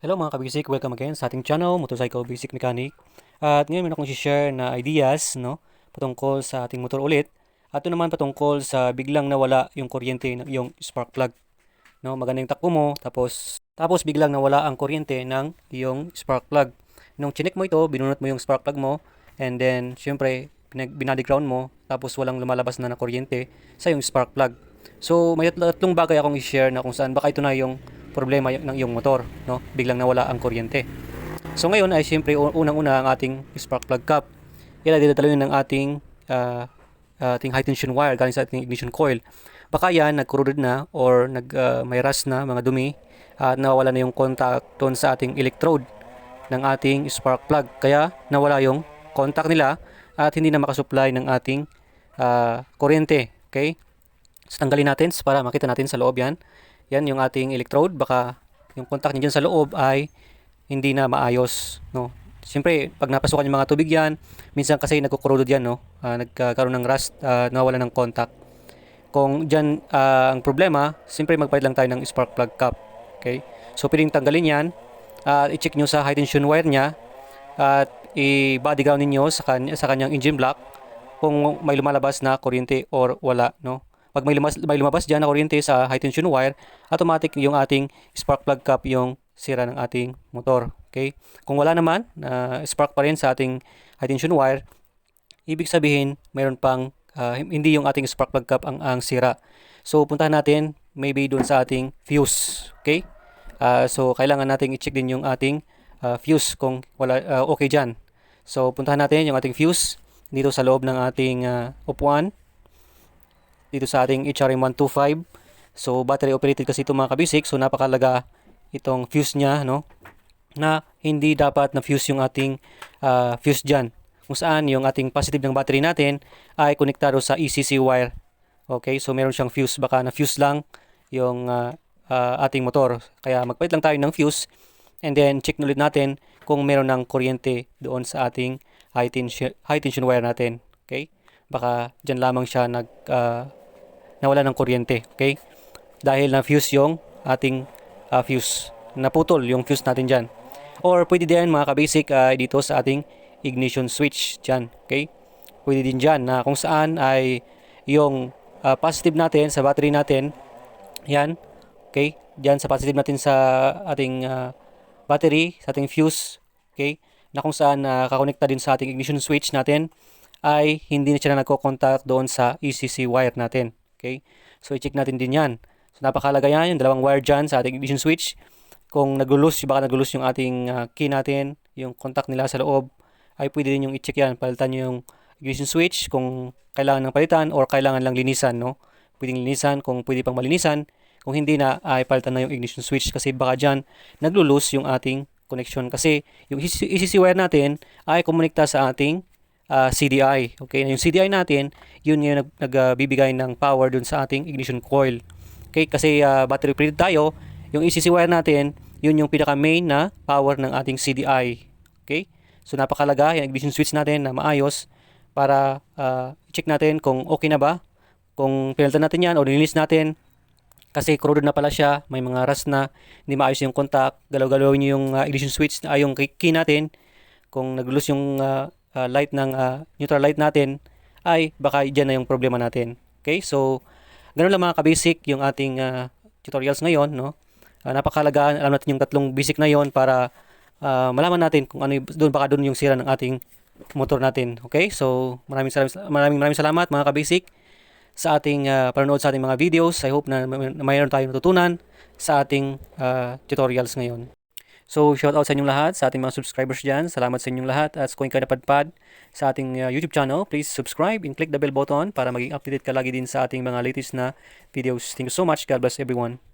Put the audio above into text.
Hello mga kabisik, welcome again sa ating channel, Motorcycle Basic Mechanic. At ngayon meron akong share na ideas patungkol sa ating motor ulit. At ito naman patungkol sa biglang nawala yung kuryente ng iyong spark plug. Maganda yung takbo mo, tapos biglang nawala ang kuryente ng iyong spark plug. Nung chinek mo ito, binunot mo yung spark plug mo, and then syempre binody ground mo, tapos walang lumalabas na kuryente sa iyong spark plug. So may tatlong bagay akong i-share na kung saan baka ito na yung problema ng iyong motor, biglang nawala ang kuryente. So ngayon ay siyempre unang-una ang ating spark plug cap. Yan ay dinadalo ng ating high tension wire galing sa ating ignition coil. Baka yan nag-corroded na or may rust na mga dumi at nawala na yung contact doon sa ating electrode ng ating spark plug. Kaya nawala yung contact nila at hindi na makasupply ng ating kuryente. Okay? So tanggalin natin para makita natin sa loob yan. Yan yung ating electrode, baka yung contact niya dyan sa loob ay hindi na maayos, Siyempre, pag napasukan yung mga tubig yan, minsan kasi nagkukorroded yan, nagkakaroon ng rust, nawala ng contact. Kung dyan ang problema, siyempre magpalit lang tayo ng spark plug cap. Okay? So, pwedeng tanggalin yan, i-check nyo sa high tension wire niya, at i-body ground ninyo sa kanyang engine block kung may lumalabas na kuryente or wala, Pag may lumabas dyan na kuryente sa high tension wire, automatic yung ating spark plug cap yung sira ng ating motor. Okay? Kung wala naman, spark pa rin sa ating high tension wire, ibig sabihin mayroon pang hindi yung ating spark plug cap ang sira. So puntahan natin maybe doon sa ating fuse. Okay? So kailangan nating i-check din yung ating fuse kung wala okay dyan. So puntahan natin yung ating fuse dito sa loob ng ating upuan, dito sa ating HRM125. So battery operated kasi ito mga kabisik, so napakalaga itong fuse niya, na hindi dapat na fuse yung ating fuse dyan, kung saan yung ating positive ng battery natin ay konektado sa ECC wire. Okay, so meron siyang fuse, baka na fuse lang yung ating motor, kaya magpalit lang tayo ng fuse and then check ulit natin kung meron ng kuryente doon sa ating high tension wire natin. Okay, baka dyan lamang siya nawala ng kuryente. Okay, dahil na fuse yung ating fuse, naputol yung fuse natin dyan. Or pwede din mga kabasic dito sa ating ignition switch dyan. Okay, pwede din dyan na kung saan ay yung positive natin sa battery natin, yan. Okay, dyan sa positive natin sa ating battery, sa ating fuse, okay, na kung saan kakonekta din sa ating ignition switch natin, ay hindi na siya nagko-contact doon sa ECC wire natin. Okay, so i-check natin din yan. So napakahalaga yan, yung dalawang wire dyan sa ating ignition switch. Kung baka nag-loose yung ating key natin, yung contact nila sa loob, ay pwede din yung i-check yan. Palitan nyo yung ignition switch kung kailangan ng palitan or kailangan lang linisan, Pwedeng linisan kung pwede pang malinisan. Kung hindi na, ay palitan na yung ignition switch kasi baka dyan naglo-loose yung ating connection. Kasi yung ECC wire natin ay kumonekta sa ating CDI. Okay, yung CDI natin, yun yung nagbibigay ng power dun sa ating ignition coil. Okay, kasi battery operated tayo, yung ECC wire natin, yun yung pinaka main na power ng ating CDI. Okay, so napakalaga yung ignition switch natin na maayos para check natin kung okay na ba, kung pinalitan natin yan o nilinis natin kasi corroded na pala siya, may mga rust na, hindi maayos yung contact, galaw-galawin nyo yung ignition switch, yung key natin, kung nag-loose yung light ng neutral light natin, ay baka dyan na yung problema natin. Okay, so ganun lang mga kabasic yung ating tutorials ngayon, napakahalaga, alam natin yung tatlong basic na yon para malaman natin kung ano baka doon yung sira ng ating motor natin. Okay, so maraming salamat mga kabasic sa ating panonood sa ating mga videos. I hope na mayroon tayong natutunan sa ating tutorials ngayon. So, shout out sa inyong lahat, sa ating mga subscribers dyan. Salamat sa inyong lahat. At kung kayo napadpad sa ating YouTube channel, please subscribe and click the bell button para maging updated ka lagi din sa ating mga latest na videos. Thank you so much. God bless everyone.